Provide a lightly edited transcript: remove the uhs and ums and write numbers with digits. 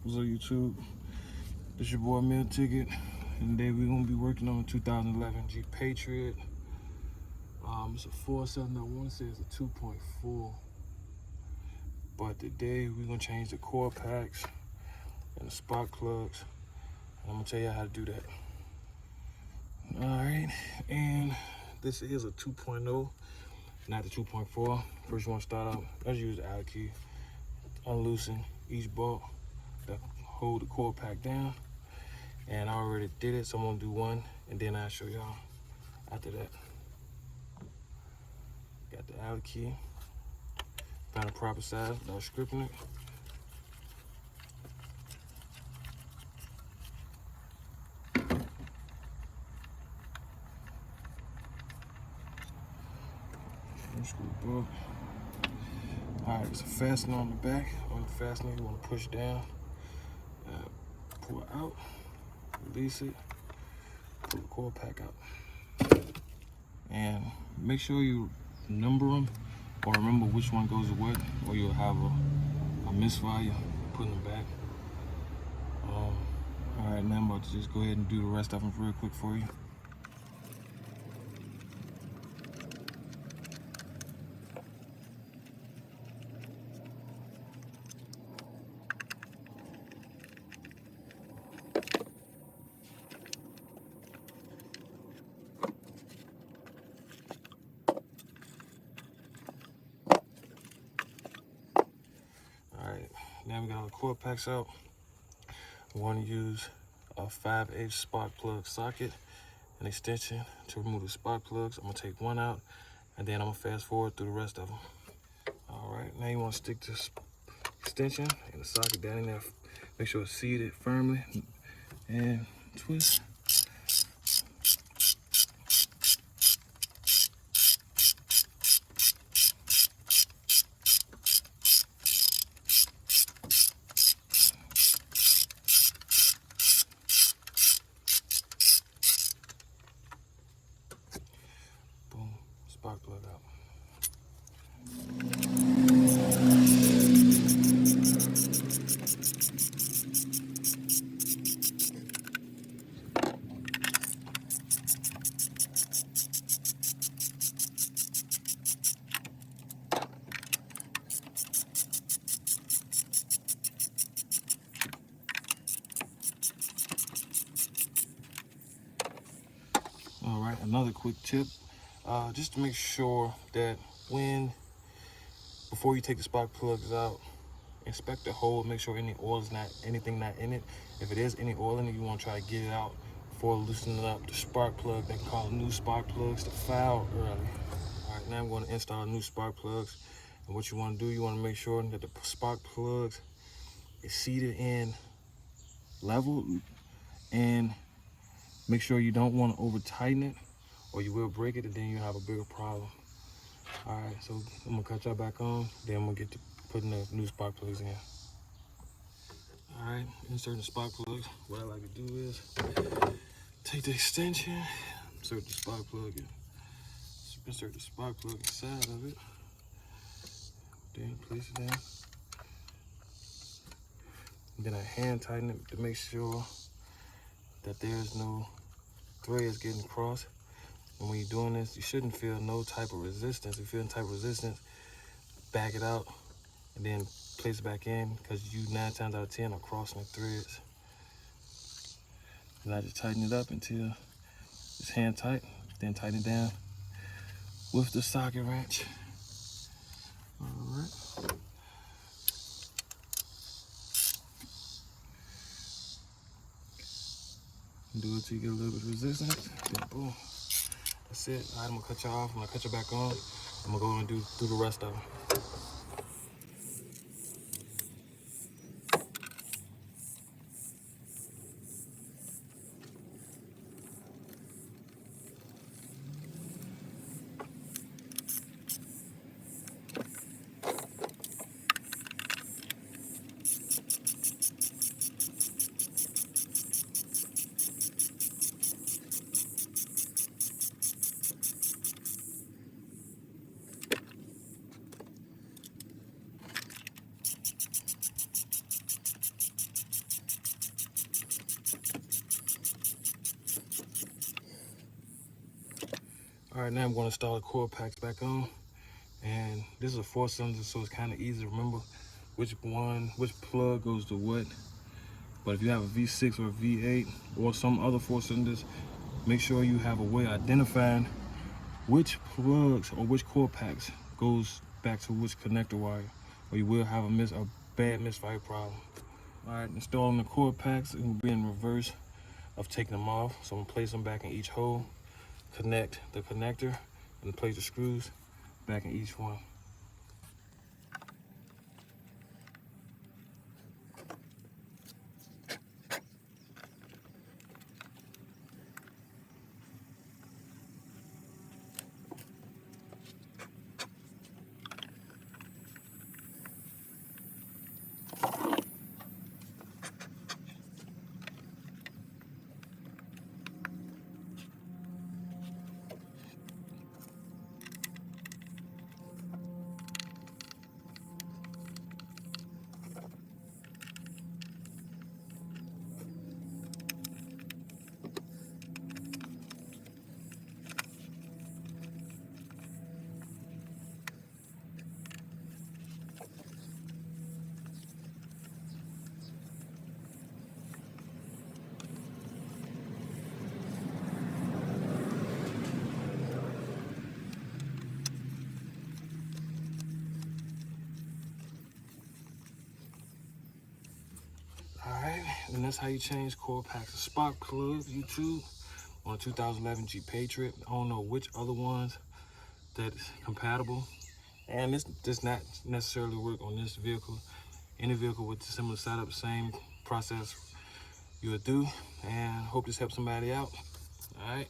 What's up, YouTube? This your boy Meal Ticket, and today we're gonna be working on a 2011 Jeep Patriot. It's a 4.7. I want to say it's a 2.4, but today we're gonna change the core packs and the spark plugs. And I'm gonna tell you how to do that. All right, and this is a 2.0, not the 2.4. First, you want to start out. Let's use the Allen key. Unloosen each bolt that hold the core pack down, and I already did it, so I'm gonna do one and then I'll show y'all after that. Got the Allen key, find the proper size without stripping it. Screw bolt. All right, it's a fastener on the back. On the fastener, you want to push down, pull it out, release it, pull the core pack out, and make sure you number them or remember which one goes to what, or you'll have a misfire putting them back. All right, now I'm about to just go ahead and do the rest of them real quick for you. Alright, now we got our core packs out. We want to use a 5/8 spark plug socket, an extension to remove the spark plugs. I'm going to take one out, and then I'm going to fast forward through the rest of them. Alright, now you want to stick this extension and the socket down in there. Make sure it's seated firmly, and twist. Boom, spark plug out. All right, another quick tip, just to make sure that before you take the spark plugs out, inspect the hole, make sure anything not in it. If it is any oil in it, you want to try to get it out before loosening up the spark plug. They call new spark plugs to foul early. All right, now I'm going to install new spark plugs. And what you want to do, you want to make sure that the spark plugs is seated in level, and make sure you don't want to over tighten it, or you will break it, and then you'll have a bigger problem. All right, so I'm gonna cut y'all back on, then I'm gonna get to putting the new spark plugs in. All right, inserting the spark plugs. What I like to do is take the extension, insert the spark plug inside of it, then place it down. And then I hand tighten it to make sure that there's no threads getting across. And when you're doing this, you shouldn't feel no type of resistance. If you feel any type of resistance, back it out and then place it back in, because you 9 times out of 10 are crossing the threads. And I just tighten it up until it's hand tight, then tighten it down with the socket wrench. All right. Do it till you get a little bit of resistance, then boom. That's it. All right, I'm gonna cut you off. I'm gonna cut you back on. I'm gonna go and do the rest of them. All right, now I'm going to install the coil packs back on. And this is a 4-cylinder, so it's kind of easy to remember which plug goes to what. But if you have a V6 or a V8 or some other 4-cylinders, make sure you have a way of identifying which plugs or which coil packs goes back to which connector wire, or you will have a bad misfire problem. All right, installing the coil packs, it will be in reverse of taking them off. So I'm gonna place them back in each hole, connect the connector, and place the screws back in each one. All right, and that's how you change coil packs. Spark plug, YouTube, on a 2011 Jeep Patriot. I don't know which other ones that is compatible. And this does not necessarily work on this vehicle. Any vehicle with similar setup, same process you would do. And hope this helps somebody out. All right.